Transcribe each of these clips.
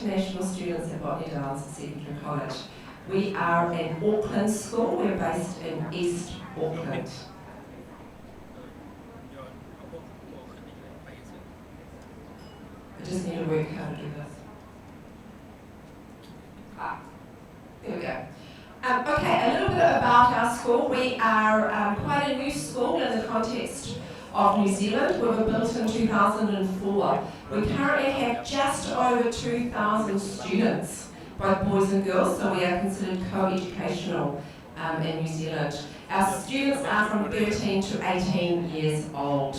International students at i-studyLAOS Secondary College. We are an Auckland school. We're based in East Auckland. I just need to work how to do this. There we go. Okay, a little bit about our school. We are quite a new school in the context of New Zealand. We were built in 2004. We currently have just over 2,000 students, both boys and girls, so we are considered co-educational in New Zealand. Our students are from 13 to 18 years old.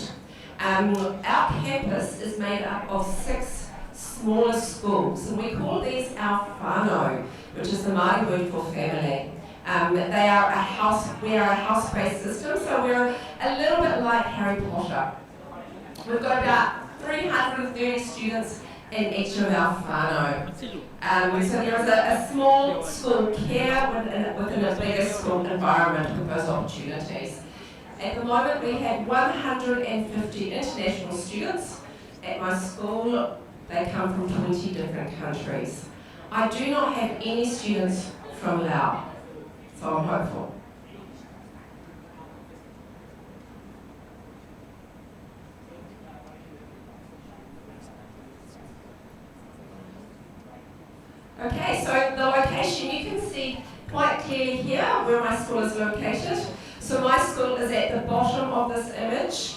Our campus is made up of 6 smaller schools, and we call these our whānau, which is the Māori word for family. We are a house-based system, so we're a little bit like Harry Potter. We've got about 330 students in each of our whānau. So there is a small school care within a bigger school environment with those opportunities. At the moment we have 150 international students at my school. They come from 20 different countries. I do not have any students from Laos, so I'm hopeful. Okay, so the location you can see quite clearly here where my school is located. So my school is at the bottom of this image,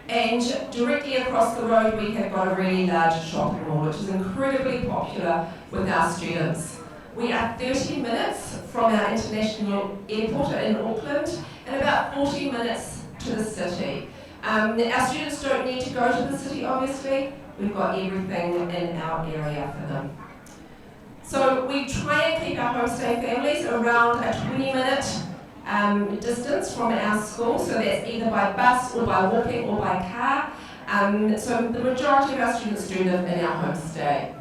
and directly across the road we have got a really large shopping mall, which is incredibly popular with our students. We are 30 minutes from our international airport in Auckland and about 40 minutes to the city. Our students don't need to go to the city, obviously. We've got everything in our area for them. So we try and keep our homestay families around a 20-minute distance from our school, so that's either by bus or by walking or by car. So the majority of our students do live in our homestay.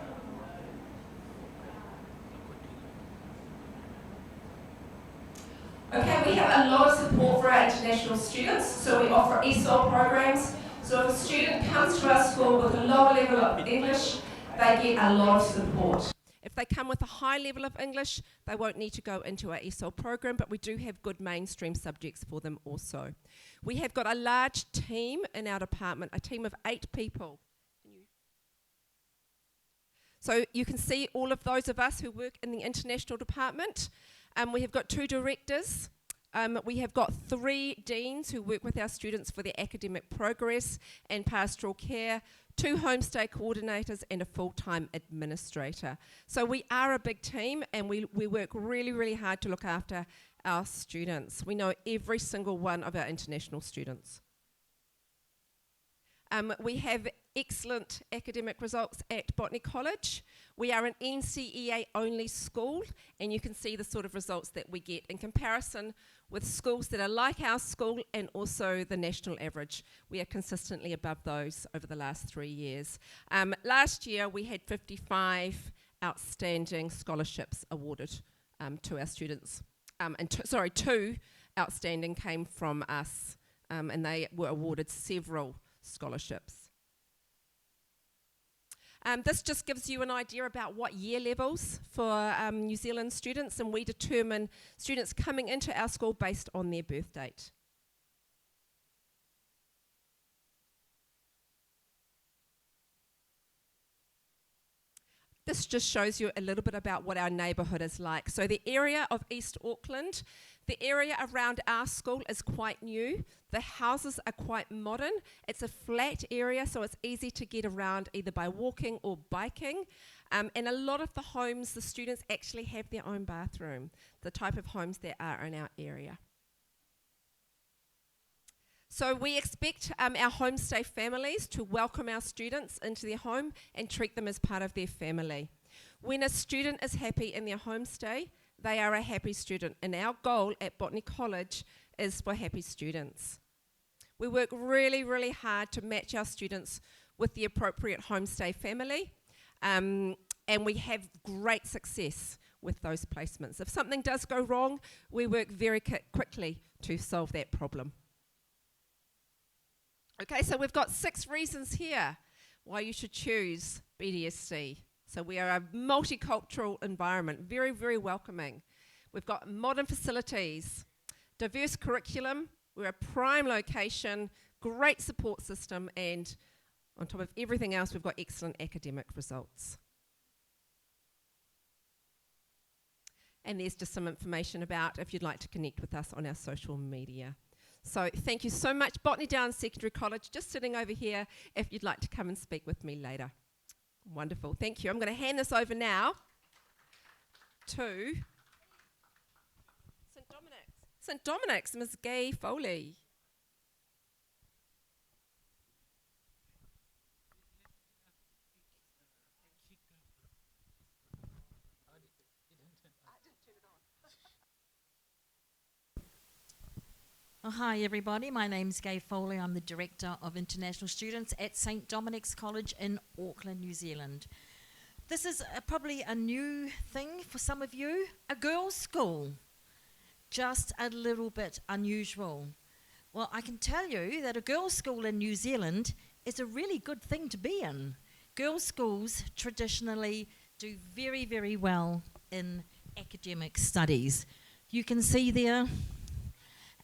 Okay, we have a lot of support for our international students, so we offer ESOL programs. So if a student comes to our school with a lower level of English, they get a lot of support. If they come with a high level of English, they won't need to go into our ESOL program, but we do have good mainstream subjects for them also. We have got a large team in our department, a team of 8 people. So you can see all of those of us who work in the international department. We have got 2 directors. We have got 3 deans who work with our students for their academic progress and pastoral care, 2 homestay coordinators and a full-time administrator. So we are a big team, and we work really, really hard to look after our students. We know every single one of our international students. We have excellent academic results at Botany College. We are an NCEA-only school, and you can see the sort of results that we get in comparison with schools that are like our school and also the national average. We are consistently above those over the last 3 years. Last year, we had 55 outstanding scholarships awarded to our students. 2 outstanding came from us, and they were awarded several scholarships. This just gives you an idea about what year levels for New Zealand students, and we determine students coming into our school based on their birth date. This just shows you a little bit about what our neighbourhood is like. So the area of East Auckland, the area around our school is quite new. The houses are quite modern. It's a flat area, so it's easy to get around either by walking or biking. And a lot of the homes, the students actually have their own bathroom, the type of homes there are in our area. So we expect our homestay families to welcome our students into their home and treat them as part of their family. When a student is happy in their homestay, they are a happy student, and our goal at Botany College is for happy students. We work really, really hard to match our students with the appropriate homestay family, and we have great success with those placements. If something does go wrong, we work very quickly to solve that problem. Okay, so we've got 6 reasons here why you should choose BDSC So we are a multicultural environment, very, very welcoming. We've got modern facilities, diverse curriculum, we're a prime location, great support system, and on top of everything else, we've got excellent academic results. And there's just some information about if you'd like to connect with us on our social media. So thank you so much. Botany Downs Secondary College, just sitting over here if you'd like to come and speak with me later. Wonderful, thank you. I'm going to hand this over now to St. Dominic's. St. Dominic's, Ms. Gay Foley. Oh, hi everybody, my name's Gay Foley. I'm the Director of International Students at St. Dominic's College in Auckland, New Zealand. This is probably a new thing for some of you, a girls' school. Just a little bit unusual. Well, I can tell you that a girls' school in New Zealand is a really good thing to be in. Girls' schools traditionally do very, very well in academic studies. You can see there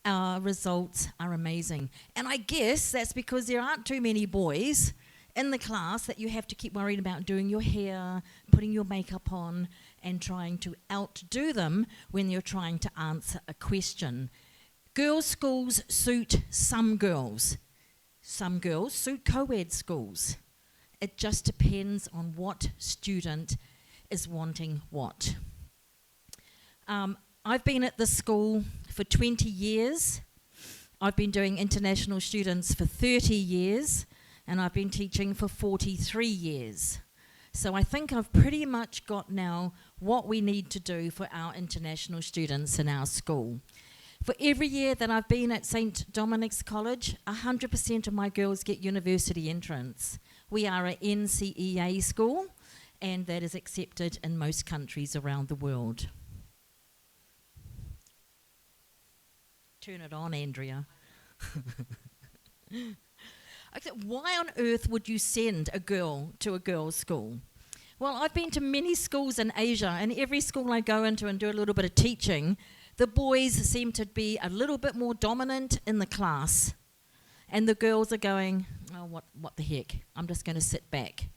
our results are amazing. And I guess that's because there aren't too many boys in the class that you have to keep worrying about doing your hair, putting your makeup on, and trying to outdo them when you're trying to answer a question. Girls' schools suit some girls. Some girls suit co-ed schools. It just depends on what student is wanting what. I've been at this school for 20 years. I've been doing international students for 30 years, and I've been teaching for 43 years. So I think I've pretty much got now what we need to do for our international students in our school. For every year that I've been at St. Dominic's College, 100% of my girls get university entrance. We are an NCEA school, and that is accepted in most countries around the world. Turn it on, Andrea. Why on earth would you send a girl to a girls' school? Well, I've been to many schools in Asia, and every school I go into and do a little bit of teaching, the boys seem to be a little bit more dominant in the class, and the girls are going, oh, what the heck, I'm just going to sit back.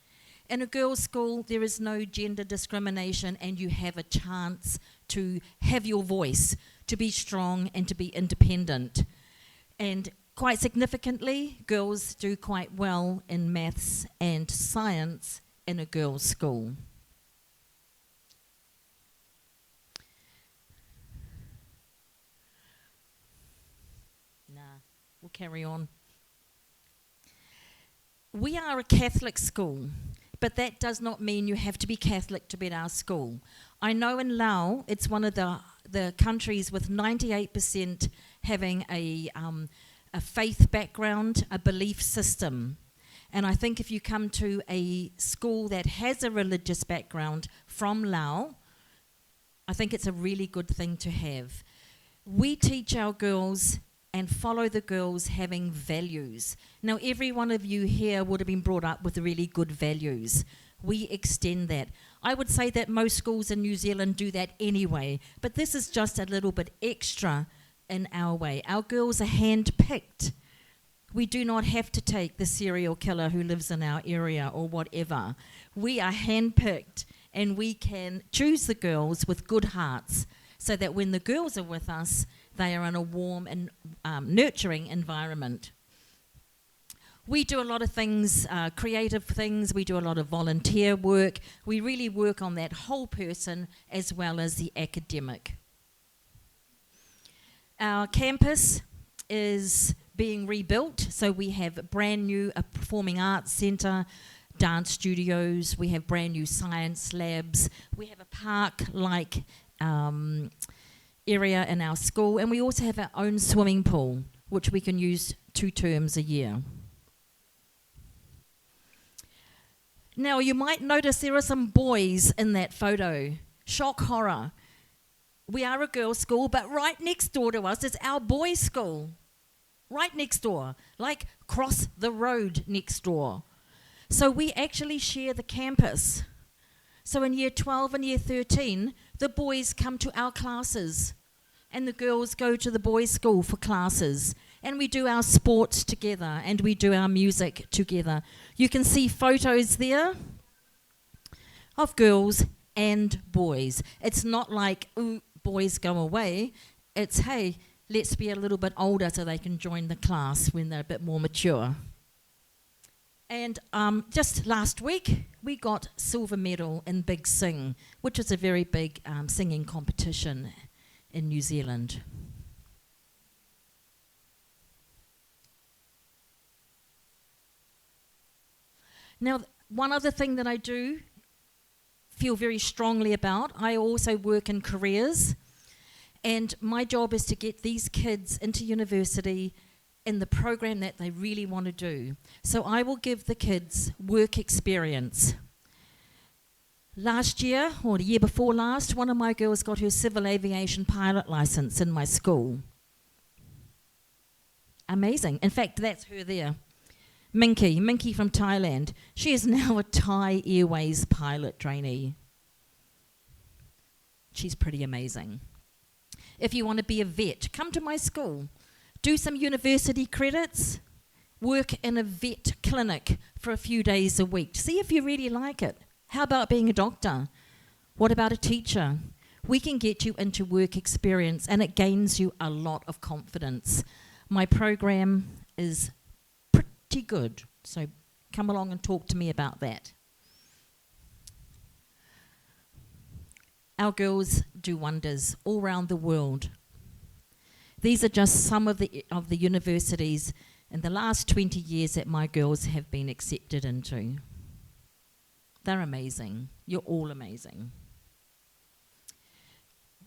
In a girls' school, there is no gender discrimination, and you have a chance to have your voice, to be strong and to be independent. And quite significantly, girls do quite well in maths and science in a girls' school. Nah, we'll carry on. We are a Catholic school, but that does not mean you have to be Catholic to be at our school. I know in Laos, it's one of the countries with 98% having a faith background, a belief system. And I think if you come to a school that has a religious background from Laos, I think it's a really good thing to have. We teach our girls and follow the girls having values. Now, every one of you here would have been brought up with really good values. We extend that. I would say that most schools in New Zealand do that anyway, but this is just a little bit extra in our way. Our girls are hand-picked. We do not have to take the serial killer who lives in our area or whatever. We are hand-picked, and we can choose the girls with good hearts so that when the girls are with us, they are in a warm and nurturing environment. We do a lot of things, creative things. We do a lot of volunteer work. We really work on that whole person as well as the academic. Our campus is being rebuilt, so we have a brand new performing arts centre, dance studios, we have brand new science labs, we have a park-like area in our school, and we also have our own swimming pool, which we can use 2 terms a year. Now, you might notice there are some boys in that photo. Shock horror. We are a girls' school, but right next door to us is our boys' school. Right next door, like cross the road next door. So we actually share the campus. So in year 12 and year 13, the boys come to our classes and the girls go to the boys' school for classes. And we do our sports together and we do our music together. You can see photos there of girls and boys. It's not like, ooh, boys go away. It's, hey, let's be a little bit older so they can join the class when they're a bit more mature. And just last week, we got silver medal in Big Sing, which is a very big singing competition in New Zealand. Now, one other thing that I do feel very strongly about, I also work in careers, and my job is to get these kids into university in the program that they really want to do. So I will give the kids work experience. Last year, or the year before last, one of my girls got her civil aviation pilot license in my school. Amazing. In fact, that's her there. Minky from Thailand. She is now a Thai Airways pilot trainee. She's pretty amazing. If you want to be a vet, come to my school. Do some university credits. Work in a vet clinic for a few days a week. See if you really like it. How about being a doctor? What about a teacher? We can get you into work experience and it gains you a lot of confidence. My program is pretty good, so come along and talk to me about that. Our girls do wonders all around the world. These are just some of the universities in the last 20 years that my girls have been accepted into. They're amazing. You're all amazing.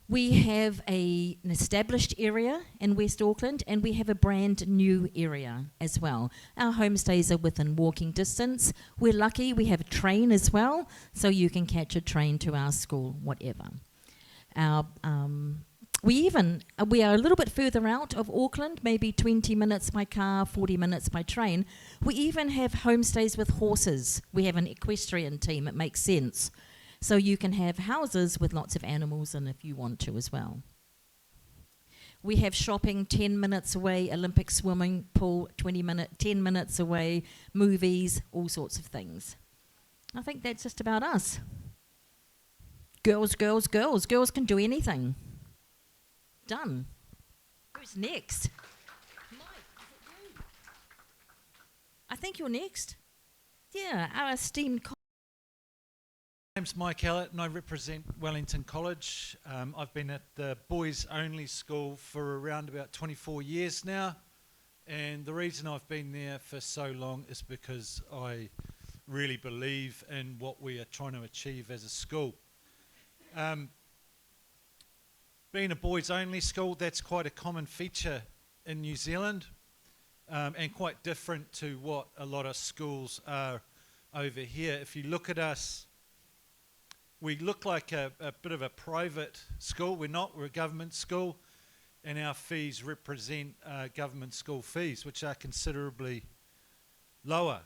We have an established area in West Auckland and we have a brand new area as well. Our homestays are within walking distance. We're lucky we have a train as well, so you can catch a train to our school, whatever. We are a little bit further out of Auckland, maybe 20 minutes by car, 40 minutes by train. We even have homestays with horses. We have an equestrian team, it makes sense. So you can have houses with lots of animals in if you want to as well. We have shopping 10 minutes away, Olympic swimming pool 10 minutes away, movies, all sorts of things. I think that's just about us. Girls, girls, girls. Girls can do anything. Done. Who's next? Mike, is it you? I think you're next. Yeah, our esteemed My name's Mike Hallett and I represent Wellington College. I've been at the boys only school for around about 24 years now, and the reason I've been there for so long is because I really believe in what we are trying to achieve as a school. Being a boys only school, that's quite a common feature in New Zealand, and quite different to what a lot of schools are over here. If you look at us, we look like a bit of a private school. We're not, we're a government school, and our fees represent government school fees, which are considerably lower.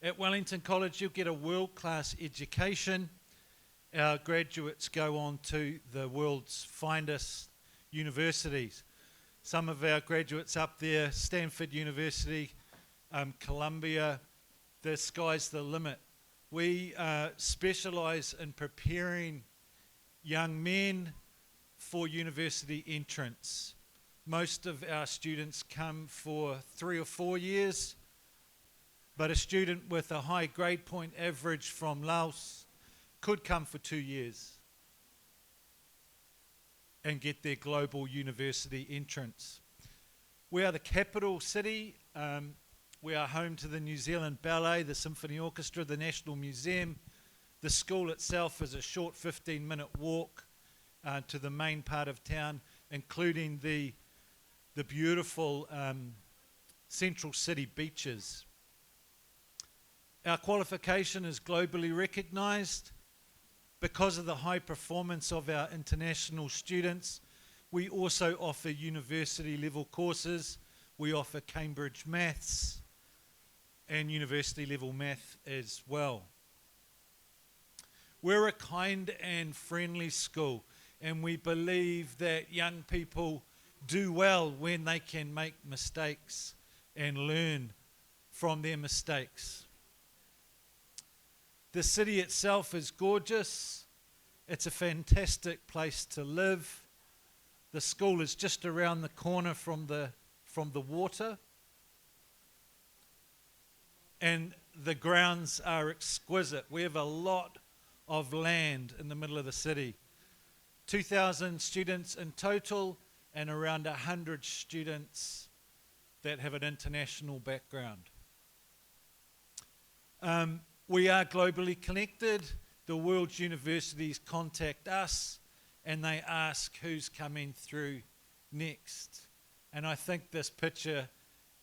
At Wellington College, you'll get a world-class education. Our graduates go on to the world's finest universities. Some of our graduates up there, Stanford University, Columbia, the sky's the limit. We specialise in preparing young men for university entrance. Most of our students come for 3 or 4 years, but a student with a high grade point average from Laos could come for 2 years and get their global university entrance. We are the capital city. We are home to the New Zealand Ballet, the Symphony Orchestra, the National Museum. The school itself is a short 15-minute walk to the main part of town, including the beautiful central city beaches. Our qualification is globally recognised. Because of the high performance of our international students, we also offer university level courses. We offer Cambridge Maths and university level math as well. We're a kind and friendly school, and we believe that young people do well when they can make mistakes and learn from their mistakes. The city itself is gorgeous. It's a fantastic place to live. The school is just around the corner from the water. And the grounds are exquisite. We have a lot of land in the middle of the city. 2,000 students in total and around 100 students that have an international background. We are globally connected. The world's universities contact us and they ask who's coming through next. And I think this picture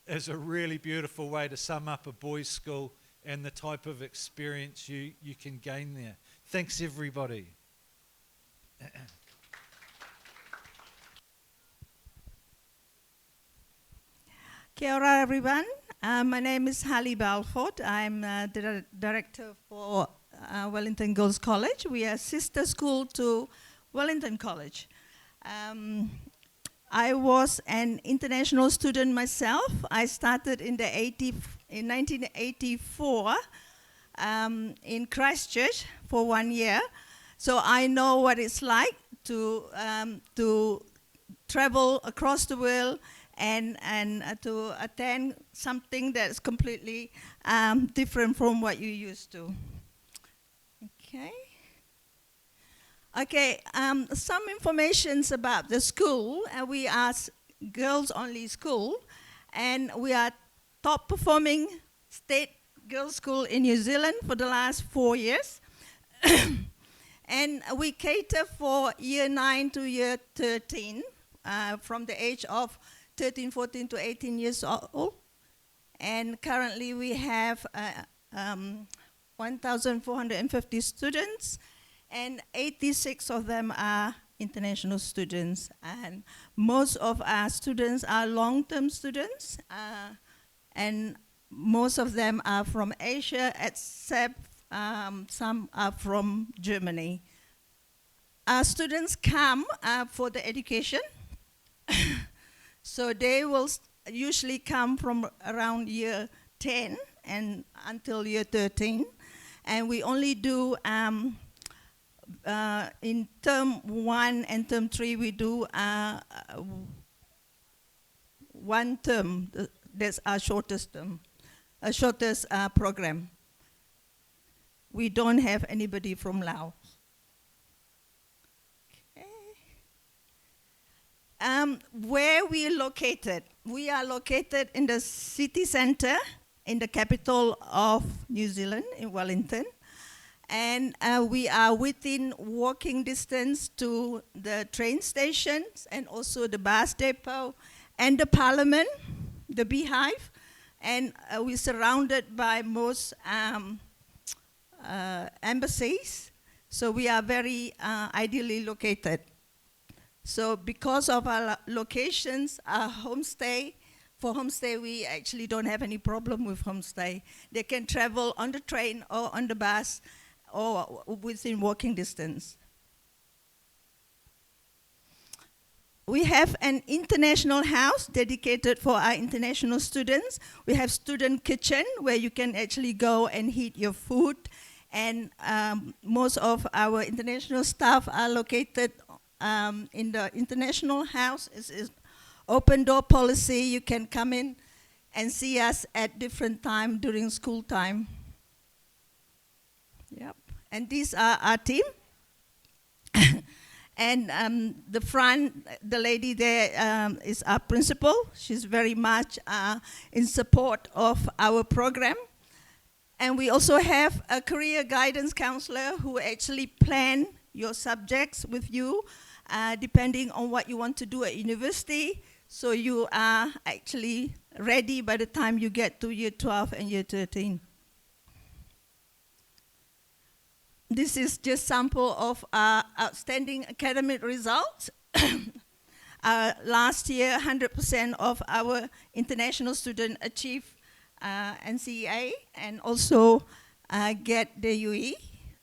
is a really beautiful way to sum up a boys' school and the type of experience you can gain there. Thanks, everybody. Kia ora, everyone. My name is Hallie Balford. I'm the director for Wellington Girls College. We are a sister school to Wellington College. I was an international student myself. I started in 1984 in Christchurch for 1 year. So I know what it's like to travel across the world and to attend something that's completely different from what you used to. Okay, some informations about the school. We are girls-only school, and we are top performing state girls' school in New Zealand for the last 4 years. And we cater for year 9 to year 13, from the age of 13, 14 to 18 years old. And currently we have 1,450 students, and 86 of them are international students. And most of our students are long-term students, and most of them are from Asia, except some are from Germany. Our students come for the education. So they will usually come from around year 10 and until year 13. And we only do, in term 1 and term 3, we do 1 term. That's our shortest term, shortest program. We don't have anybody from Laos. Where we are located? We are located in the city center, in the capital of New Zealand, in Wellington. And we are within walking distance to the train stations and also the bus depot and the parliament, the beehive. And we're surrounded by most embassies. So we are very ideally located. So because of our locations, our homestay, for homestay, we actually don't have any problem with homestay. They can travel on the train or on the bus or within walking distance. We have an international house dedicated for our international students. We have student kitchen where you can actually go and heat your food. And most of our international staff are located in the international house. Is open door policy. You can come in and see us at different time during school time. Yep. And these are our team. And the front, the lady there is our principal. She's very much in support of our program. And we also have a career guidance counselor who actually plan your subjects with you, depending on what you want to do at university. So you are actually ready by the time you get to year 12 and year 13. This is just sample of our outstanding academic results. Last year, 100% of our international students achieved NCEA and also get the UE.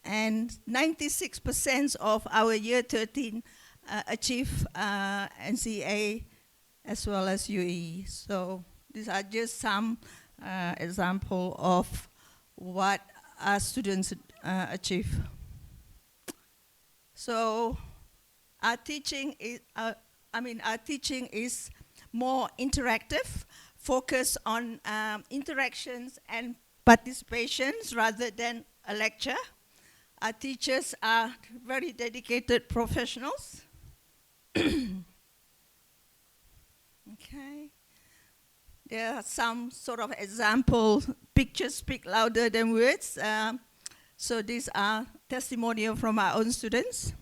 and 96% of our year 13 achieve NCA as well as UE. So these are just some example of what our students achieve. So our teaching is more interactive, focused on interactions and participations rather than a lecture. Our teachers are very dedicated professionals. Okay. There are some sort of example, pictures speak louder than words. So these are testimonial from our own students.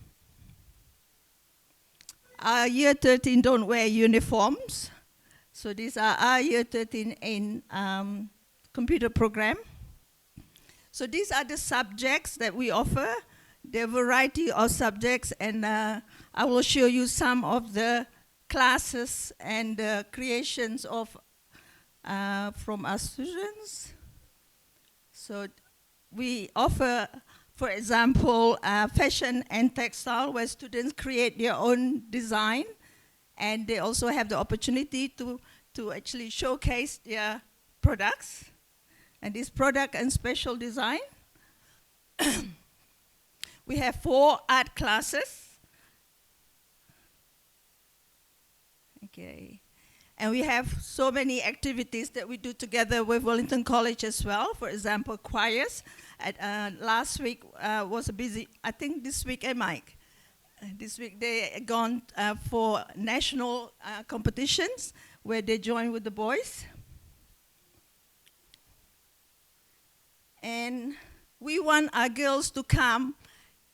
Our year 13 don't wear uniforms. So these are our year 13 in computer program. So these are the subjects that we offer. There are a variety of subjects, and I will show you some of the classes and creations of from our students. So we offer, for example, fashion and textile, where students create their own design, and they also have the opportunity to actually showcase their products. And this product and special design. We have 4 art classes. Okay. And we have so many activities that we do together with Wellington College as well. For example, choirs. Last week was a busy, I think this week, Mike? This week they gone for national competitions where they join with the boys. And we want our girls to come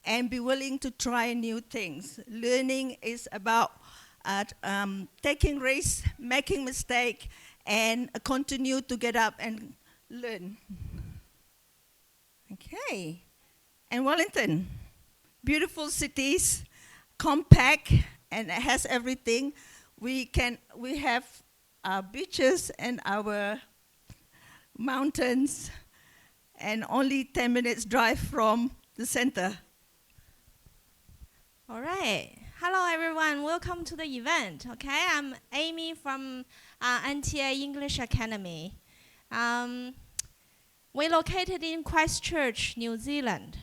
and be willing to try new things. Learning is about taking risks, making mistakes, and continue to get up and learn. Okay. And Wellington, beautiful cities, compact, and it has everything. We have our beaches and our mountains, and only 10 minutes drive from the center. All right. Hello, everyone. Welcome to the event. Okay, I'm Amy from NTA English Academy. We're located in Christchurch, New Zealand.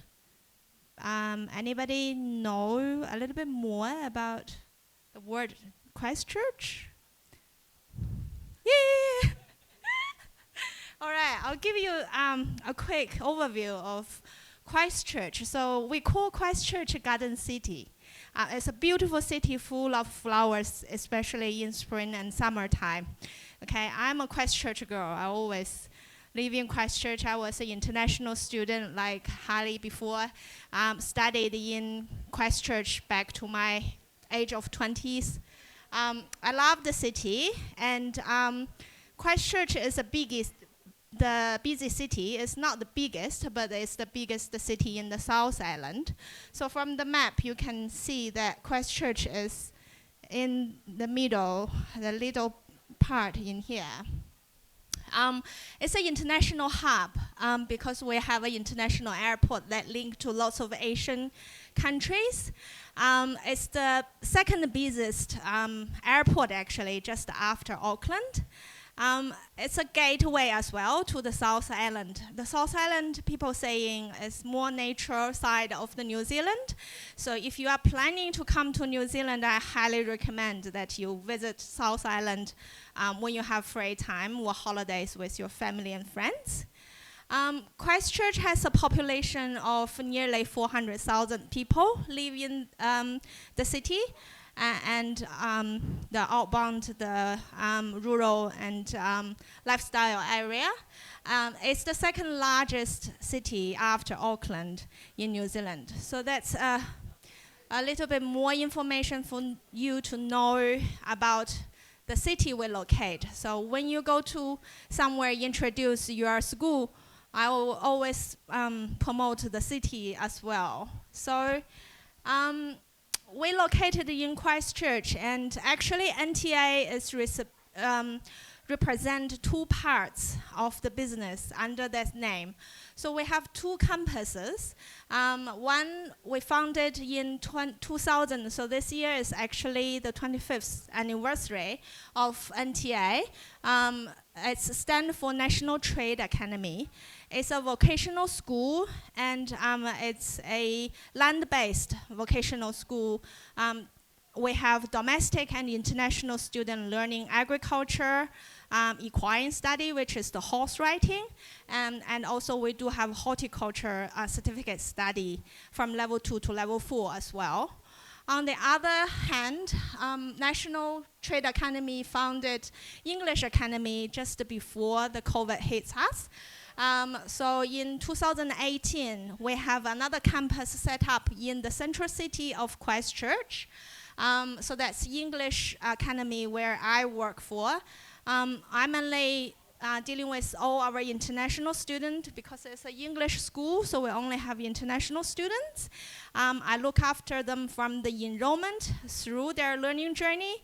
Anybody know a little bit more about the word Christchurch? Yeah. All right, I'll give you a quick overview of Christchurch. So we call Christchurch Garden City. It's a beautiful city full of flowers, especially in spring and summertime. Okay, I'm a Christchurch girl. I always live in Christchurch. I was an international student like Harley before. Studied in Christchurch back to my age of 20s. I love the city, and Christchurch is the busy city. Is not the biggest, but it's the biggest city in the South Island. So from the map, you can see that Christchurch is in the middle, the little part in here. It's an international hub because we have an international airport that links to lots of Asian countries. It's the second busiest airport, actually, just after Auckland. It's a gateway as well to the South Island. The South Island, people saying, is more natural side of the New Zealand. So if you are planning to come to New Zealand, I highly recommend that you visit South Island when you have free time or holidays with your family and friends. Christchurch has a population of nearly 400,000 people live in the city. And the outbound, the rural and lifestyle area. It's the second largest city after Auckland in New Zealand. So that's a little bit more information for you to know about the city we locate. So when you go to somewhere, introduce your school, I will always promote the city as well. So we're located in Christchurch, and actually NTA is represent two parts of the business under that name. So we have two campuses. One we founded in 2000, so this year is actually the 25th anniversary of NTA. It stands for National Trade Academy. It's a vocational school, and it's a land-based vocational school. We have domestic and international students learning agriculture, equine study, which is the horse riding, and also we do have horticulture certificate study from level 2 to level 4 as well. On the other hand, National Trade Academy founded English Academy just before the COVID hits us. So in 2018, we have another campus set up in the central city of Christchurch. So that's English Academy where I work for. I'm mainly dealing with all our international students because it's an English school, so we only have international students. I look after them from the enrollment through their learning journey.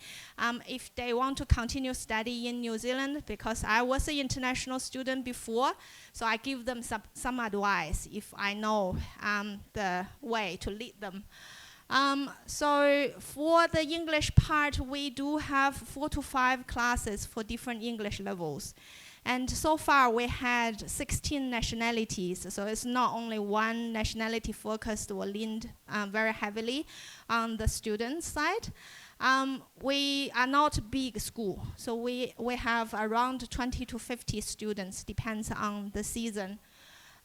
If they want to continue study in New Zealand, because I was an international student before, so I give them some advice if I know the way to lead them. So for the English part, we do have 4 to 5 classes for different English levels. And so far, we had 16 nationalities. So it's not only one nationality focused or leaned very heavily on the student side. We are not a big school. So we have around 20 to 50 students, depends on the season.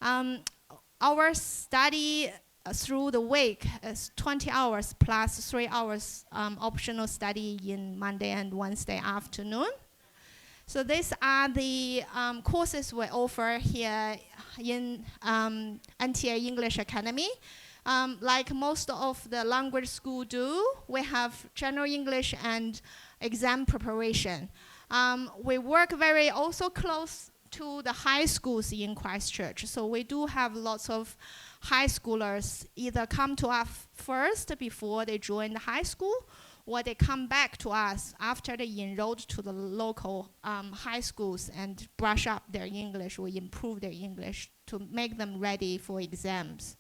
Our study through the week is 20 hours plus 3 hours optional study in Monday and Wednesday afternoon. So these are the courses we offer here in NTA English Academy. Like most of the language school do, we have general English and exam preparation. We work very also close to the high schools in Christchurch. So we do have lots of high schoolers either come to us first before they join the high school, or they come back to us after they enrolled to the local high schools and brush up their English or improve their English to make them ready for exams.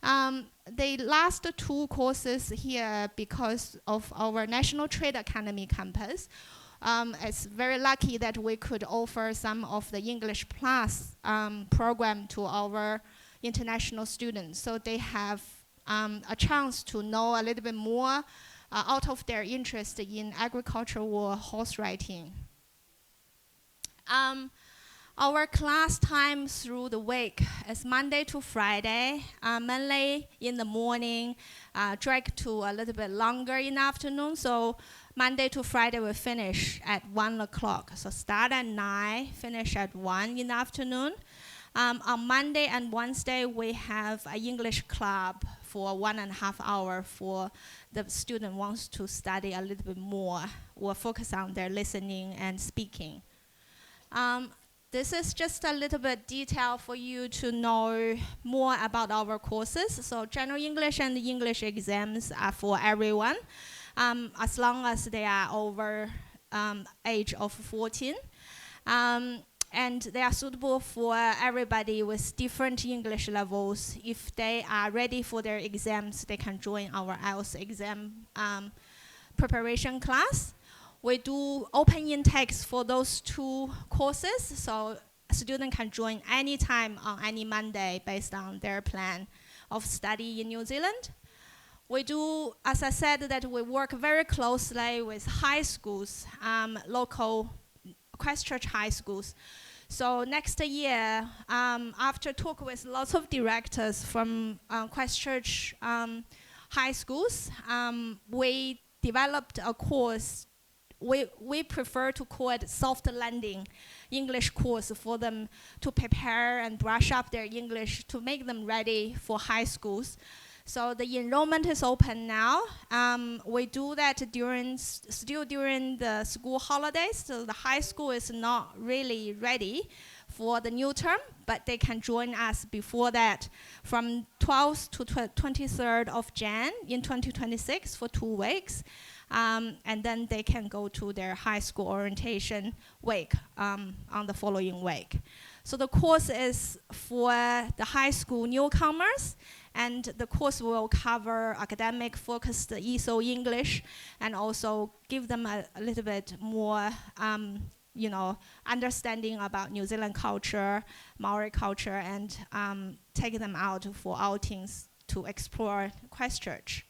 The last 2 courses here, because of our National Trade Academy campus, it's very lucky that we could offer some of the English Plus program to our international students. So they have a chance to know a little bit more out of their interest in agriculture or horse riding. Our class time through the week is Monday to Friday, mainly in the morning, drag to a little bit longer in the afternoon. So Monday to Friday we finish at 1 o'clock. So start at 9, finish at 1 in the afternoon. On Monday and Wednesday, we have an English club for 1.5 hours for the student wants to study a little bit more or focus on their listening and speaking. This is just a little bit detail for you to know more about our courses. So general English and English exams are for everyone, as long as they are over age of 14. And they are suitable for everybody with different English levels. If they are ready for their exams, they can join our IELTS exam preparation class. We do open intakes for those 2 courses, so a student can join anytime on any Monday based on their plan of study in New Zealand. We do, as I said, that we work very closely with high schools, local Christchurch high schools. So next year, after talk with lots of directors from Christchurch high schools, we developed a course. We prefer to call it soft landing English course for them to prepare and brush up their English to make them ready for high schools. So the enrollment is open now. We do that still during the school holidays, so the high school is not really ready for the new term, but they can join us before that from 12th to 23rd of Jan in 2026 for 2 weeks. And then they can go to their high school orientation week on the following week. So the course is for the high school newcomers, and the course will cover academic focused ESO English and also give them a little bit more understanding about New Zealand culture, Maori culture, and taking them out for outings to explore Christchurch.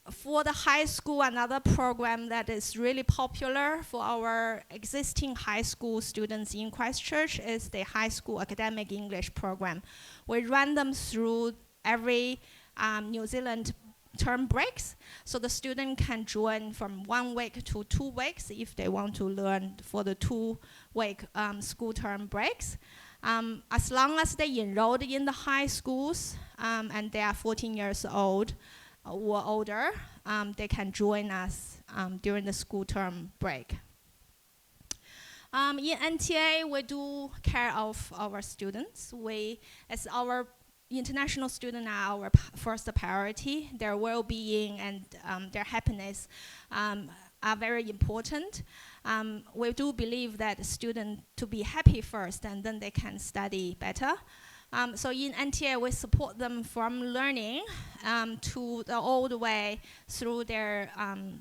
For the high school, another program that is really popular for our existing high school students in Christchurch is the high school academic English program. We run them through every New Zealand term breaks, so the student can join from 1 week to 2 weeks if they want to learn for the 2-week school term breaks. As long as they enrolled in the high schools and they are 14 years old or older, they can join us during the school term break. In NTA, we do care of our students. As our international students are our first priority. Their well-being and their happiness are very important. We do believe that students to be happy first, and then they can study better. So in NTA, we support them from learning to the all the way through their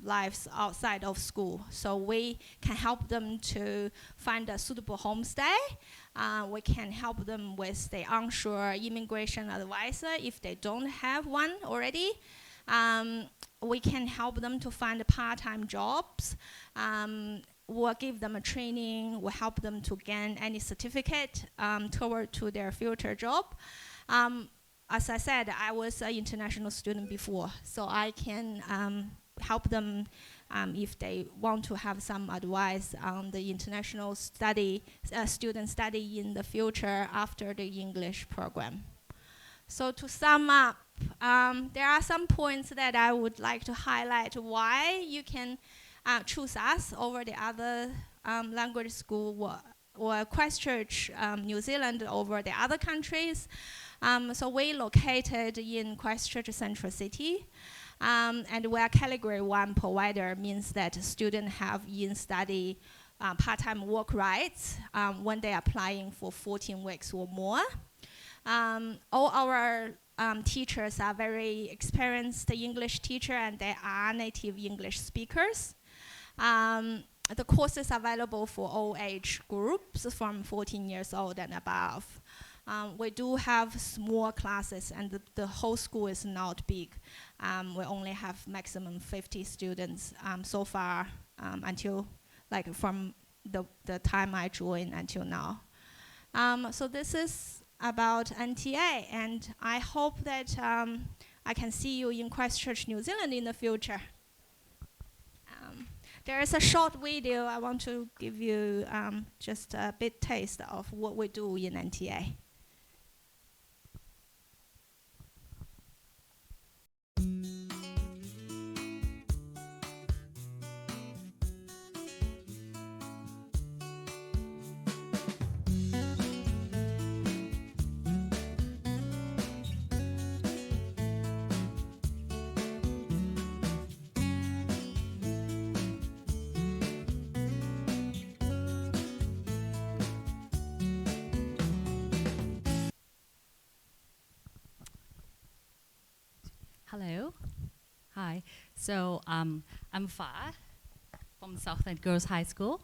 lives outside of school. So we can help them to find a suitable homestay. We can help them with the onshore immigration advisor if they don't have one already. We can help them to find part-time jobs. We'll give them a training. We'll help them to gain any certificate toward to their future job. As I said, I was an international student before, so I can help them if they want to have some advice on the international student study in the future after the English program. So to sum up, there are some points that I would like to highlight why you can choose us over the other language school or Christchurch, New Zealand over the other countries. So we located in Christchurch Central City. And we are Category 1 provider, means that students have in-study part-time work rights when they are applying for 14 weeks or more. All our teachers are very experienced English teachers, and they are native English speakers. The course is available for all age groups from 14 years old and above. We do have small classes, and the whole school is not big. We only have maximum 50 students so far until from the time I joined until now. So this is about NTA, and I hope that I can see you in Christchurch, New Zealand in the future. There is a short video I want to give you just a bit taste of what we do in NTA. Hello. Hi. So I'm Fa from Southland Girls High School.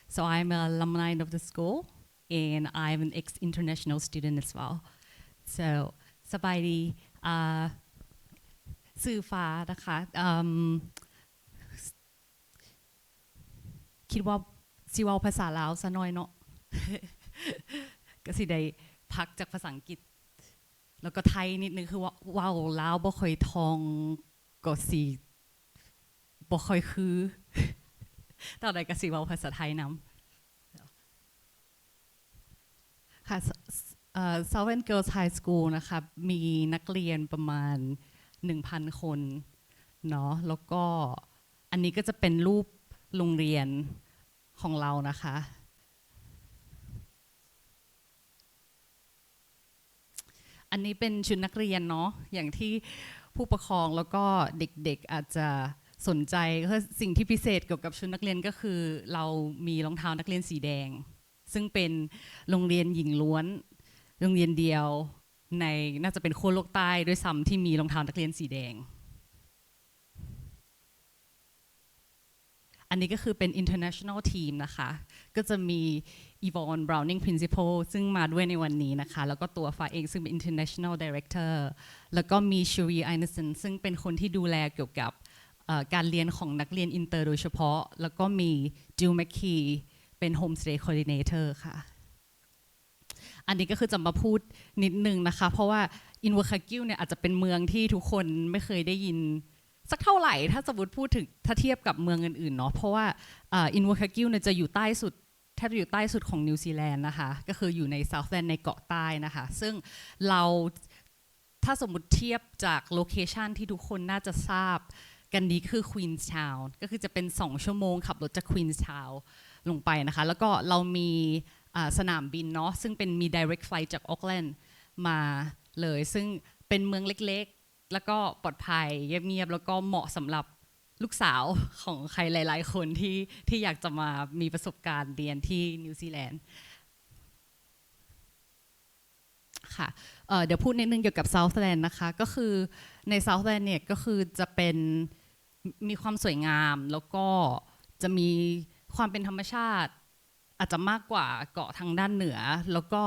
So I'm an alumni of the school, and I'm an ex-international student as well. So สบายดีชื่อฟ้านะคะคิดว่าสิเว้าภาษาลาวซะหน่อยเนาะ ก็สิได้พักจากภาษาอังกฤษแล้วก็ไทยนิดนึงคือว่าว้าวลาวบ่ค่อยทองก็สิบ่ค่อยคือตอนใดก็สิเว้าภาษาไทยนำค่ะ Southern Girls High School นะคะมีนักเรียนประมาณ 1,000 คนเนาะแล้วก็อันนี้ก็จะเป็นรูปโรงเรียนของเรานะคะ อันนี้เป็นชุดนักเรียนเนาะอย่างที่ผู้ปกครองแล้วก็เด็กๆอาจจะสนใจก็สิ่งที่พิเศษเกี่ยวกับชุดนักเรียนก็คือเรามีรองเท้านักเรียนสีแดงซึ่งเป็นโรงเรียนหญิงล้วนโรงเรียนเดียวในน่าจะเป็นขั้วโลกใต้ด้วยซ้ำที่มีรองเท้านักเรียนสีแดงอันนี้ก็คือเป็น international team นะคะก็จะมี Yvonne Browning Principal ซึ่งมาด้วยในวันนี้นะคะแล้วก็ตัวฟ้าเองซึ่งเป็น international director แล้วก็มี Shuri Einerson ซึ่งเป็นคนที่ดูแลเกี่ยวกับการเรียนของนักเรียนอินเตอร์โดยเฉพาะแล้วก็มี Jill McKee เป็น homestay coordinator ค่ะอันนี้ก็คือจะมาพูดนิดนึงนะคะเพราะว่า Invercargill เนี่ยอาจจะเป็นเมืองที่ทุกคนไม่เคยได้ยินสักเท่าไหร่ถ้าสมมติพูดถึงถ้าเทียบกับเมืองอื่นๆเนาะเพราะว่าInvercargillเนี่ยจะอยู่ใต้สุดแทบจะอยู่ใต้สุดของนิวซีแลนด์นะคะก็คืออยู่ใน Southland ในเกาะใต้นะคะซึ่งเราถ้าสมมติเทียบจากโลเคชันที่ทุกคนน่าจะทราบกันดีคือ Queenstown ก็คือจะเป็น2 ชั่วโมงขับรถจาก Queenstown ลงไปนะคะแล้วก็เรามีสนามบินเนาะซึ่งเป็นมี direct flight จาก Auckland มาเลยซึ่งเป็นเมืองเล็กๆแล้วก็ปลอดภัยเงียบๆแล้วก็เหมาะสำหรับลูกสาวของใครหลายๆคนที่อยากจะมามีประสบการณ์เรียนที่นิวซีแลนด์ค่ะเดี๋ยวพูดนิดนึงเกี่ยวกับ Southland นะคะก็คือใน Southland เนี่ยก็คือจะเป็นมีความสวยงามแล้วก็จะมีความเป็นธรรมชาติอาจจะมากกว่าเกาะทางด้านเหนือแล้วก็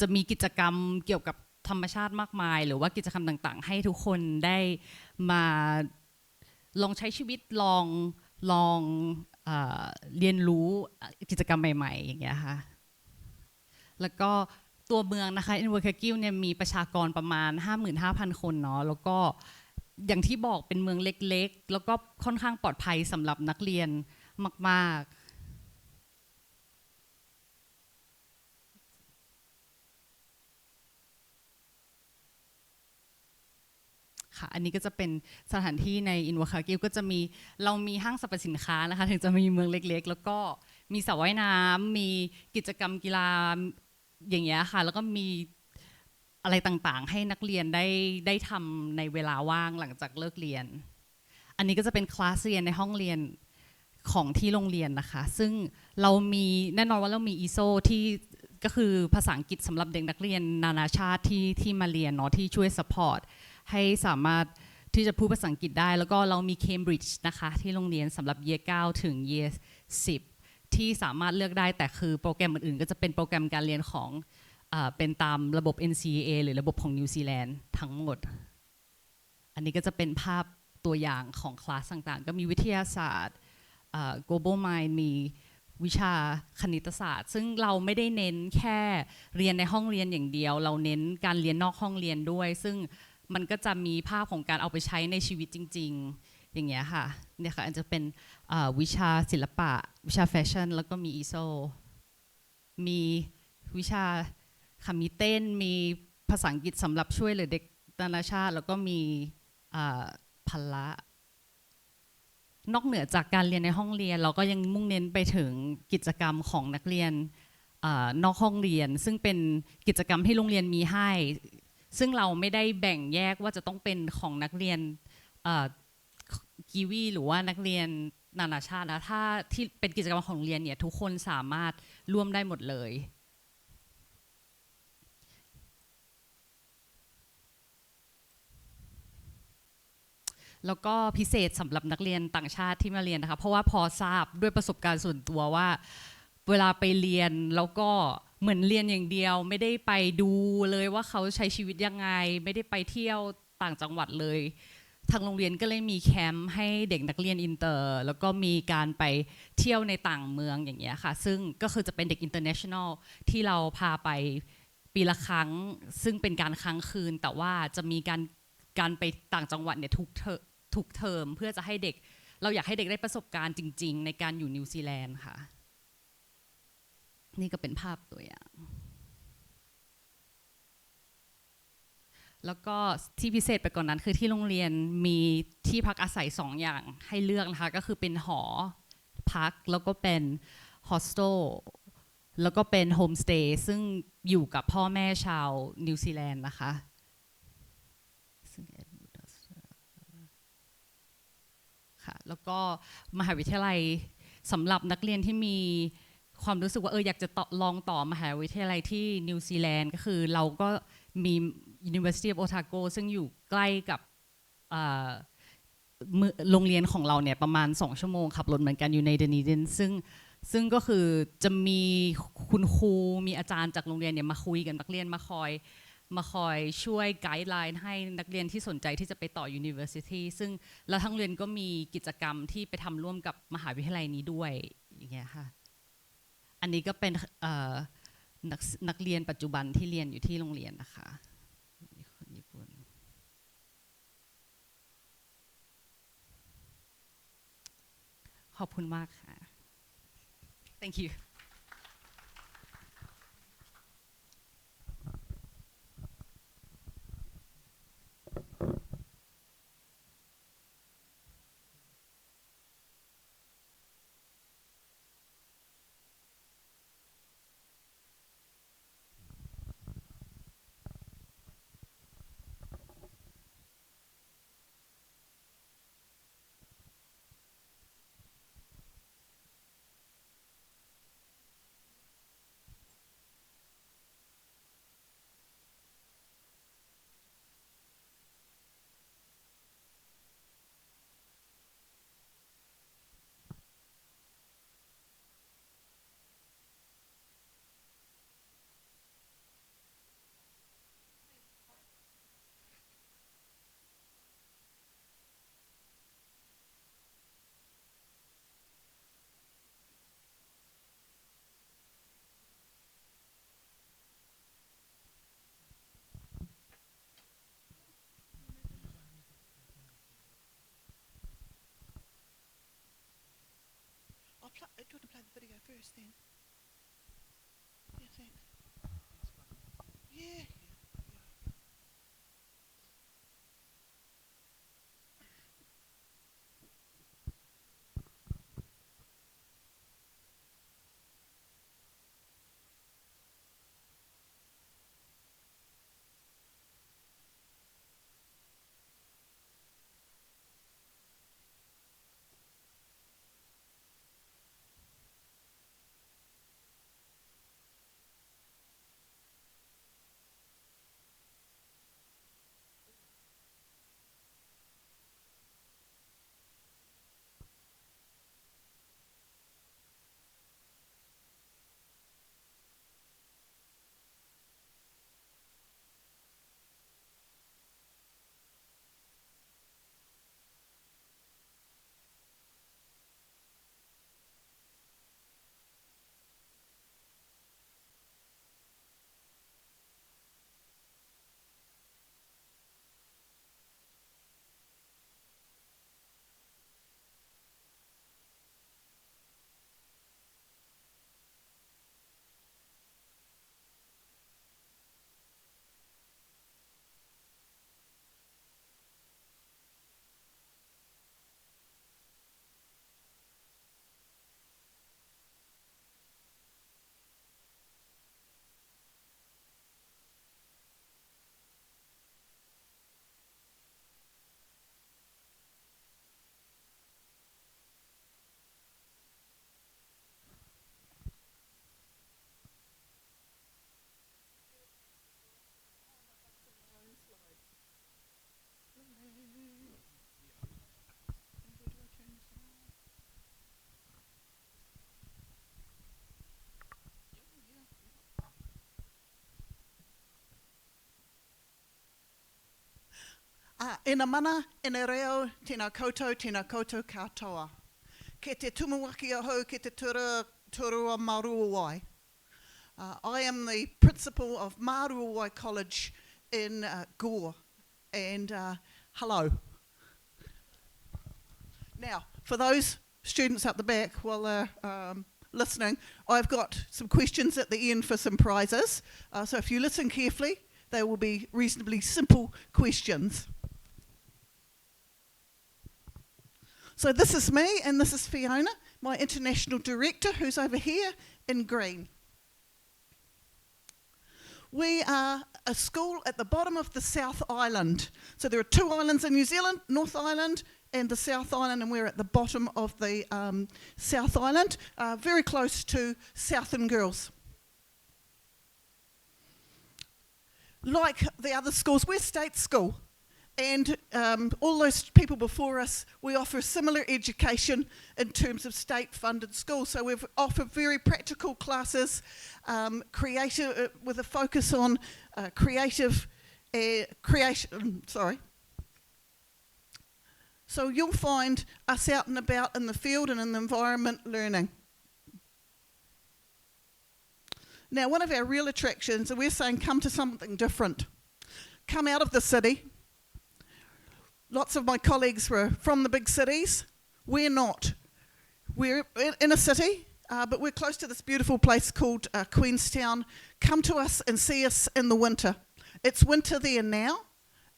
จะมีกิจกรรมเกี่ยวกับธรรมชาติมากมายหรือว่ากิจกรรมต่างๆให้ทุกคนได้มาลองใช้ชีวิตลองเรียนรู้กิจกรรมใหม่ๆอย่างเงี้ยค่ะแล้วก็ตัวเมืองนะคะ Invercargill เนี่ยมีประชากรประมาณ 55,000 คนเนาะแล้วก็อย่างที่บอกเป็นเมืองเล็กๆแล้วก็ค่อนข้างปลอดภัยสำหรับนักเรียนมากๆอันนี้ก็จะเป็นสถานที่ใน Invercargill ก็จะมีเรามีห้างสรรพสินค้านะคะถึงจะมีเมืองเล็กๆแล้วก็มีสระว่ายน้ำมีกิจกรรมกีฬาอย่างเงี้ยค่ะแล้วก็มีอะไรต่างๆให้นักเรียนได้ทำในเวลาว่างหลังจากเลิกเรียนอันนี้ก็จะเป็นคลาสเรียนในห้องเรียนของที่โรงเรียนนะคะซึ่งเรามีแน่นอนว่าเรามี ISO ที่ก็คือภาษาอังกฤษสำหรับเด็กนักเรียนนานาชาติที่มาเรียนเนาะที่ช่วย supportให้สามารถที่จะพูดภาษาอังกฤษได้แล้วก็เรามี Cambridge นะคะที่โรงเรียนสำหรับ Year 9 ถึง Year 10 ที่สามารถเลือกได้แต่คือโปรแกรมอื่นๆก็จะเป็นโปรแกรมการเรียนของเป็นตามระบบ NCAA หรือระบบของนิวซีแลนด์ทั้งหมดอันนี้ก็จะเป็นภาพตัวอย่างของคลาสต่างๆก็มีวิทยาศาสตร์ Global Mind มีวิชาคณิตศาสตร์ซึ่งเราไม่ได้เน้นแค่เรียนในห้องเรียนอย่างเดียวเราเน้นการเรียนนอกห้องเรียนด้วยซึ่งมันก็จะมีภาพของการเอาไปใช้ในชีวิตจริงๆอย่างเงี้ยค่ะเนี่ยค่ะอาจจะเป็นวิชาศิลปะวิชาแฟชั่นแล้วก็มี ISO มีวิชามีเต้นมีภาษาอังกฤษสำหรับช่วยเหลือเด็กนานาชาติแล้วก็มีพละนอกเหนือจากการเรียนในห้องเรียนเราก็ยังมุ่งเน้นไปถึงกิจกรรมของนักเรียนนอกห้องเรียนซึ่งเป็นกิจกรรมที่โรงเรียนมีให้ซึ่งเราไม่ได้แบ่งแยกว่าจะต้องเป็นของนักเรียนกีวีหรือว่านักเรียนนานาชาตินะถ้าที่เป็นกิจกรรมของโรงเรียนเนี่ยทุกคนสามารถร่วมได้หมดเลยแล้วก็พิเศษสำหรับนักเรียนต่างชาติที่มาเรียนนะคะเพราะว่าพอทราบด้วยประสบการณ์ส่วนตัวว่าเวลาไปเรียนแล้วก็เหมือนเรียนอย่างเดียวไม่ได้ไปดูเลยว่าเขาใช้ชีวิตยังไงไม่ได้ไปเที่ยวต่างจังหวัดเลยทางโรงเรียนก็เลยมีแคมป์ให้เด็กนักเรียนอินเตอร์แล้วก็มีการไปเที่ยวในต่างเมืองอย่างเงี้ยค่ะซึ่งก็คือจะเป็นเด็ก international ที่เราพาไปปีละครั้งซึ่งเป็นการค้างคืนแต่ว่าจะมีการไปต่างจังหวัดเนี่ยทุกเทอมเพื่อจะให้เด็กเราอยากให้เด็กได้ประสบการณ์จริงๆในการอยู่นิวซีแลนด์ค่ะนี่ก็เป็นภาพตัวอย่างแล้วก็ที่พิเศษไปกว่านั้นคือที่โรงเรียนมีที่พักอาศัย2 อย่างให้เลือกนะคะก็คือเป็นหอพักแล้วก็เป็นโฮสเทล แล้วก็เป็นโฮมสเตย์ซึ่งอยู่กับพ่อแม่ชาวนิวซีแลนด์นะคะค่ะแล้วก็มหาวิทยาลัยสำหรับนักเรียนที่มีความรู้สึกว่าอยากจะลองต่อมหาวิทยาลัยที่นิวซีแลนด์ก็คือเราก็มี University of Otago ซึ่งอยู่ใกล้กับโรงเรียนของเราเนี่ยประมาณ2 ชั่วโมงขับรถเหมือนกันอยู่ในเดนิเดนซึ่งก็คือจะมีคุณครูมีอาจารย์จากโรงเรียนเนี่ยมาคุยกับนักเรียนมาคอยช่วยไกด์ไลน์ให้นักเรียนที่สนใจที่จะไปต่อ University ซึ่งแล้วทั้งเรียนก็มีกิจกรรมที่ไปทำร่วมกับมหาวิทยาลัยนี้ด้วยอย่างเงี้ยค่ะอันนี้ก็เป็นนักเรียนปัจจุบันที่เรียนอยู่ที่โรงเรียนนะคะคนญี่ปุ่นขอบคุณมากค่ะ Thank you Do you want to play the video first then? Yeah, thanks. Yeah. Ina mana, ina reo, tēnā koutou katoa. Ke te tumuaki ahau, ke te turua Maruawai. I am the principal of Maruawai College in Gore. And hello. Now, for those students up the back while they're listening, I've got some questions at the end for some prizes. So if you listen carefully, they will be reasonably simple questions. So this is me, and this is Fiona, my international director, who's over here in green. We are a school at the bottom of the South Island. So there are 2 islands in New Zealand, North Island and the South Island, and we're at the bottom of the South Island, very close to Southern Girls. Like the other schools, we're state school. And all those people before us, we offer similar education in terms of state-funded schools. So we offer very practical classes, creative, with a focus on creation. So you'll find us out and about in the field and in the environment learning. Now, one of our real attractions, and we're saying come to something different. Come out of the city. Lots of my colleagues were from the big cities. We're not. We're in a city, but we're close to this beautiful place called Queenstown. Come to us and see us in the winter. It's winter there now.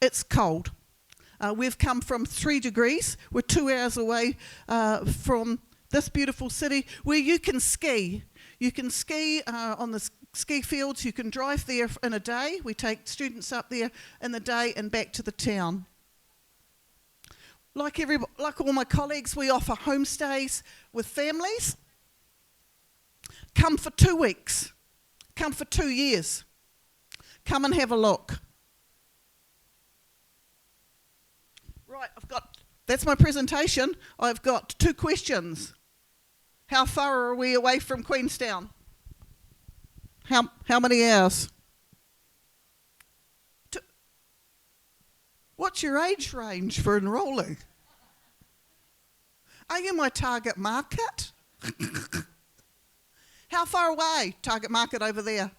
It's cold. We've come from 3 degrees. We're 2 hours away from this beautiful city where you can ski. You can ski on the ski fields. You can drive there in a day. We take students up there in the day and back to the town. Like all my colleagues, we offer homestays with families. Come for 2 weeks. Come for 2 years. Come and have a look. Right, that's my presentation. I've got 2 questions. How far are we away from Queenstown? How many hours? What's your age range for enrolling? Are you my target market? How far away? Target market over there.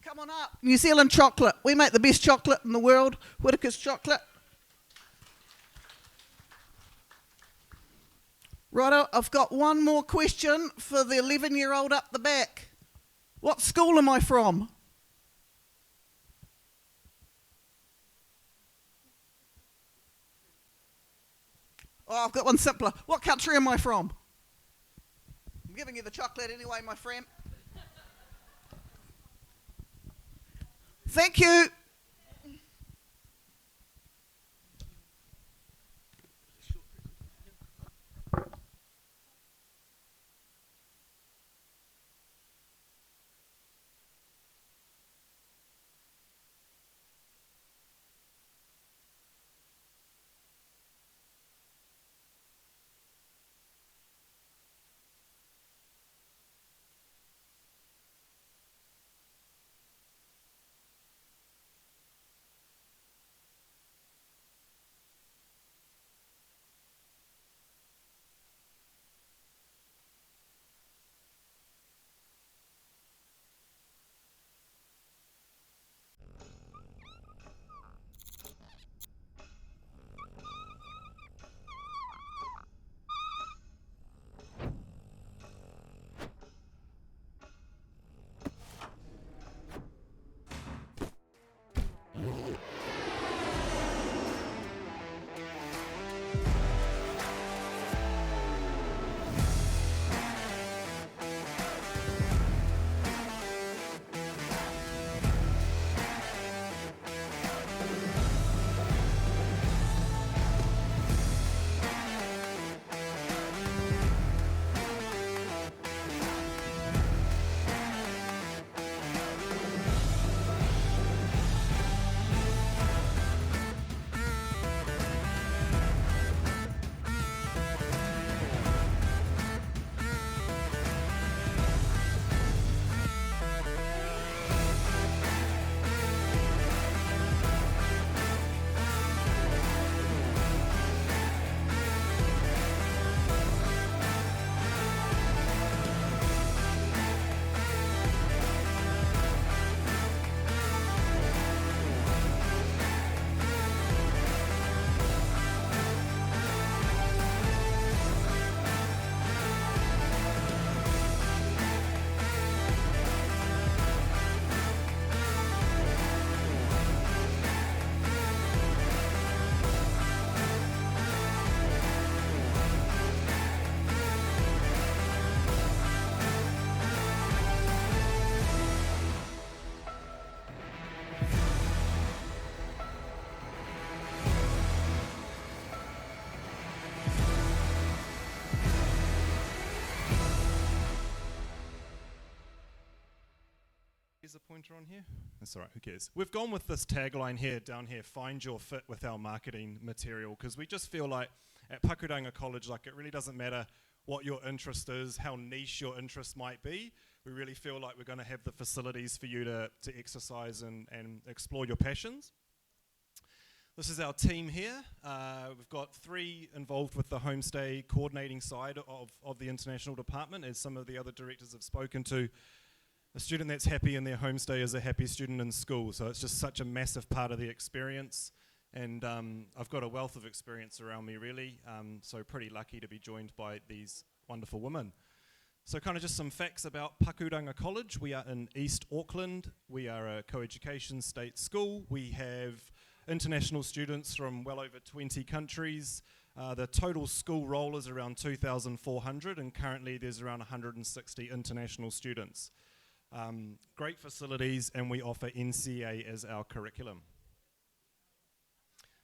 Come on up. New Zealand chocolate. We make the best chocolate in the world. Whittaker's chocolate. Righto, I've got one more question for the 11-year-old up the back. What school am I from? Oh, I've got one simpler. What country am I from? I'm giving you the chocolate anyway, my friend. Thank you. laser pointer on here? That's all right, who cares? We've gone with this tagline here, down here, find your fit with our marketing material, because we just feel like at Pakudanga College, like it really doesn't matter what your interest is, how niche your interest might be. We really feel like we're going to have the facilities for you to exercise and explore your passions. This is our team here. We've got 3 involved with the homestay coordinating side of the international department, as some of the other directors have spoken to. A student that's happy in their homestay is a happy student in school, so it's just such a massive part of the experience. And I've got a wealth of experience around me, really, so pretty lucky to be joined by these wonderful women. So kind of just some facts about Pakudanga College. We are in East Auckland. We are a co-education state school. We have international students from well over 20 countries. The total school roll is around 2,400, and currently there's around 160 international students. Great facilities, and we offer NCA as our curriculum.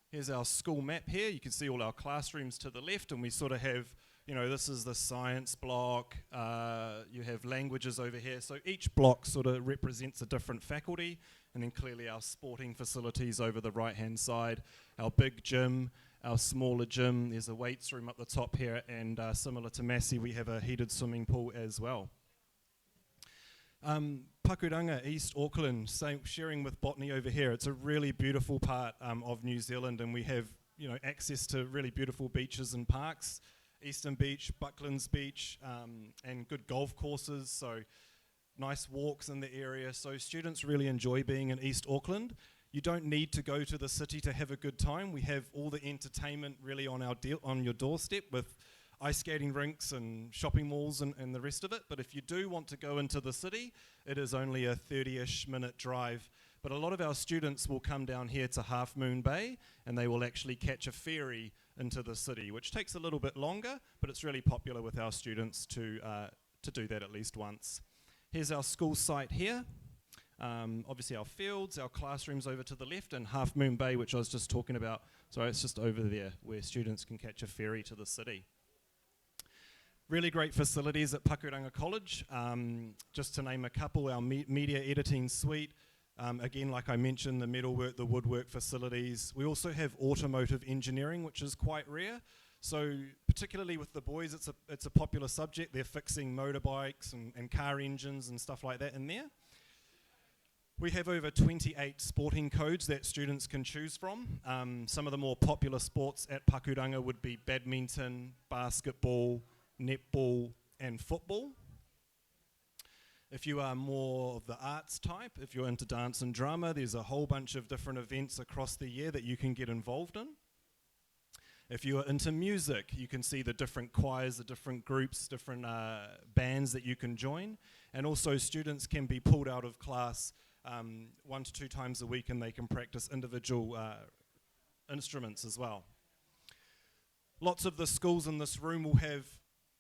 Here's our school map here. You can see all our classrooms to the left, and we sort of have, you know, this is the science block. You have languages over here. So each block sort of represents a different faculty, and then clearly our sporting facilities over the right-hand side, our big gym, our smaller gym. There's a weights room up the top here, and similar to Massey, we have a heated swimming pool as well. Pakudanga, East Auckland, sharing with Botany over here. It's a really beautiful part of New Zealand, and we have, you know, access to really beautiful beaches and parks. Eastern Beach, Bucklands Beach, and good golf courses, so nice walks in the area. So students really enjoy being in East Auckland. You don't need to go to the city to have a good time. We have all the entertainment really on your doorstep, with ice skating rinks and shopping malls and the rest of it. But if you do want to go into the city, it is only a 30-ish minute drive. But a lot of our students will come down here to Half Moon Bay, and they will actually catch a ferry into the city, which takes a little bit longer, but it's really popular with our students to do that at least once. Here's our school site here. Obviously our fields, our classrooms over to the left, and Half Moon Bay, which I was just talking about. So it's just over there where students can catch a ferry to the city. Really great facilities at Pakudanga College. Just to name a couple, our media editing suite. Again, like I mentioned, the metalwork, the woodwork facilities. We also have automotive engineering, which is quite rare. So particularly with the boys, it's a popular subject. They're fixing motorbikes and car engines and stuff like that in there. We have over 28 sporting codes that students can choose from. Some of the more popular sports at Pakudanga would be badminton, basketball, netball and football. If you are more of the arts type, if you're into dance and drama, there's a whole bunch of different events across the year that you can get involved in. If you are into music, you can see the different choirs, the different groups, different bands that you can join. And also students can be pulled out of class 1 to 2 times a week, and they can practice individual instruments as well. Lots of the schools in this room will have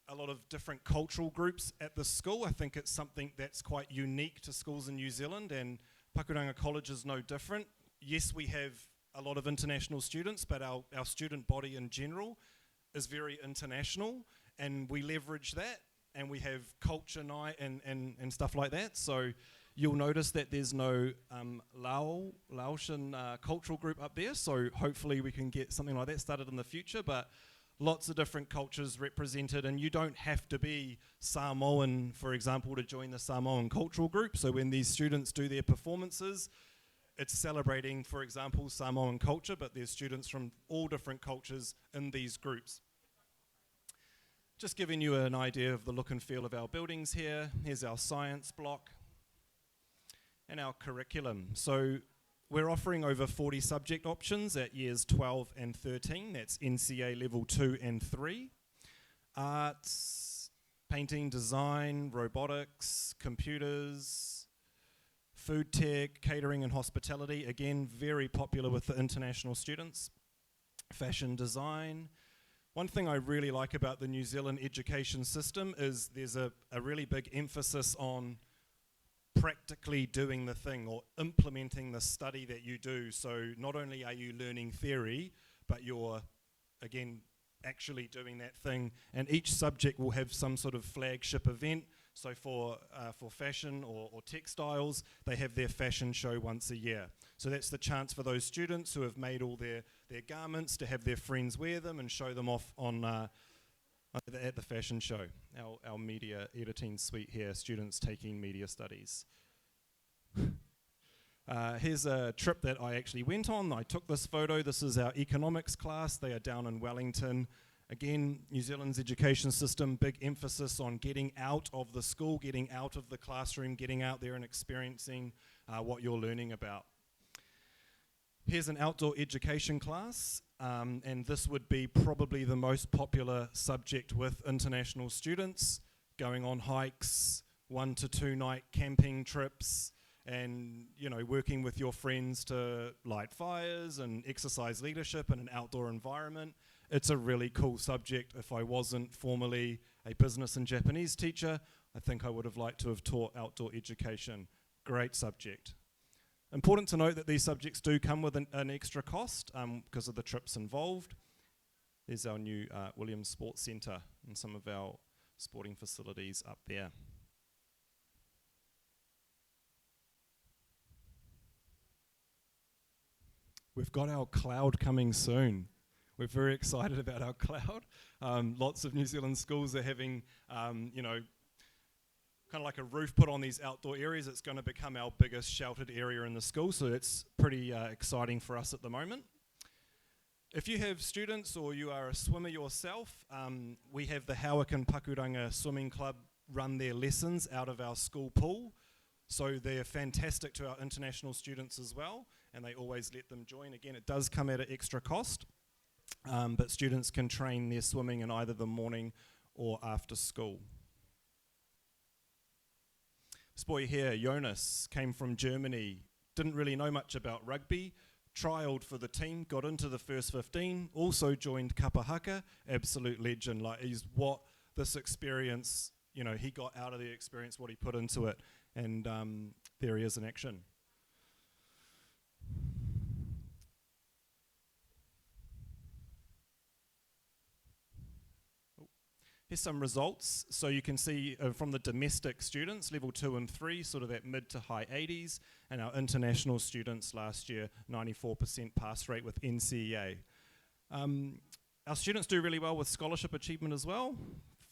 a lot of different cultural groups at the school. I think it's something that's quite unique to schools in New Zealand, and Pakudanga College is no different. Yes, we have a lot of international students, but our student body in general is very international, and we leverage that, and we have culture night and stuff like that. So you'll notice that there's no Laotian cultural group up there, so hopefully we can get something like that started in the future. But lots of different cultures represented, and you don't have to be Samoan, for example, to join the Samoan cultural group. So when these students do their performances, it's celebrating, for example, Samoan culture, but there's students from all different cultures in these groups. Just giving you an idea of the look and feel of our buildings here. Here's our science block and our curriculum. So we're offering over 40 subject options at years 12 and 13. That's NCA level 2 and 3. Arts, painting, design, robotics, computers, food tech, catering and hospitality. Again, very popular with the international students. Fashion design. One thing I really like about the New Zealand education system is there's a really big emphasis on practically doing the thing or implementing the study that you do. So not only are you learning theory, but you're, again, actually doing that thing. And each subject will have some sort of flagship event. So for fashion or textiles, they have their fashion show once a year. So that's the chance for those students who have made all their garments to have their friends wear them and show them off on at the fashion show. Our media editing suite here, students taking media studies. Here's a trip that I actually went on. I took this photo. This is our economics class. They are down in Wellington. Again, New Zealand's education system, big emphasis on getting out of the school, getting out of the classroom, getting out there and experiencing what you're learning about. Here's an outdoor education class, and this would be probably the most popular subject with international students, going on hikes, 1 to 2 night camping trips, and working with your friends to light fires and exercise leadership in an outdoor environment. It's a really cool subject. If I wasn't formerly a business and Japanese teacher, I think I would have liked to have taught outdoor education. Great subject. Important to note that these subjects do come with an extra cost because of the trips involved. There's our new Williams Sports Centre and some of our sporting facilities up there. We've got our cloud coming soon. We're very excited about our cloud. Lots of New Zealand schools are having, kind of like a roof put on these outdoor areas. It's going to become our biggest sheltered area in the school, so it's pretty exciting for us at the moment. If you have students or you are a swimmer yourself, we have the Howick and Pakuranga Swimming Club run their lessons out of our school pool. So they're fantastic to our international students as well, and they always let them join. Again, it does come at an extra cost. But students can train their swimming in either the morning or after school. This boy here, Jonas, came from Germany, didn't really know much about rugby, trialled for the team, got into the first 15, also joined Kapahaka, absolute legend. Like, he's what this experience, he got out of the experience, what he put into it, and there he is in action. Here's some results. So you can see from the domestic students, level 2 and 3, sort of that mid to high 80s, and our international students last year, 94% pass rate with NCEA. Our students do really well with scholarship achievement as well,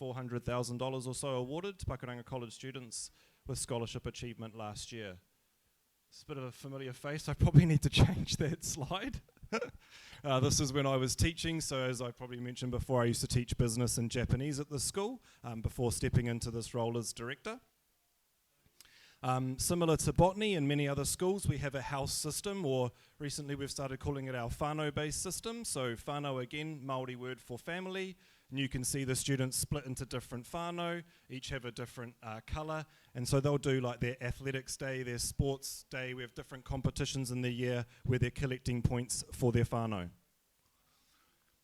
$400,000 or so awarded to Pakuranga College students with scholarship achievement last year. It's a bit of a familiar face. I probably need to change that slide. This is when I was teaching, so as I probably mentioned before, I used to teach business and Japanese at the school before stepping into this role as director. Similar to botany and many other schools, we have a house system, or recently we've started calling it our whānau-based system. So whānau, again, Māori word for family. And you can see the students split into different whānau, each have a different colour, and so they'll do like their athletics day, their sports day. We have different competitions in the year where they're collecting points for their whānau.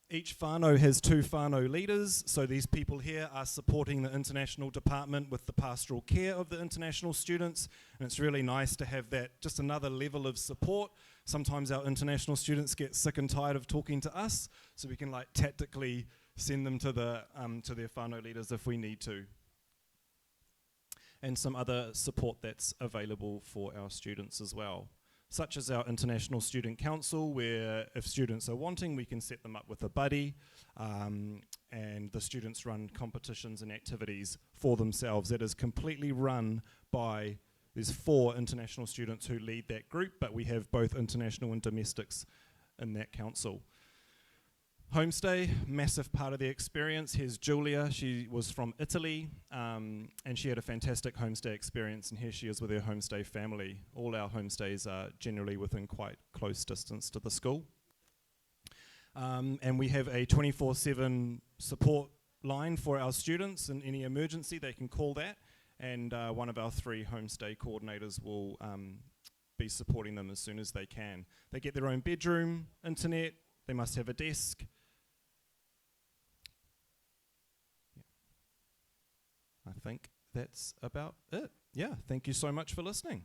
Each whānau has 2 whānau leaders, so these people here are supporting the international department with the pastoral care of the international students, and it's really nice to have that, just another level of support. Sometimes our international students get sick and tired of talking to us, so we can like tactically send them to their whānau leaders if we need to. And some other support that's available for our students as well, such as our International Student Council, where if students are wanting, we can set them up with a buddy, and the students run competitions and activities for themselves. That is completely run by, there's 4 international students who lead that group, but we have both international and domestics in that council. Homestay, massive part of the experience. Here's Julia, she was from Italy, and she had a fantastic homestay experience, and here she is with her homestay family. All our homestays are generally within quite close distance to the school. And we have a 24/7 support line for our students. In any emergency, they can call that, and one of our 3 homestay coordinators will be supporting them as soon as they can. They get their own bedroom, internet, they must have a desk. I think that's about it. Yeah, thank you so much for listening.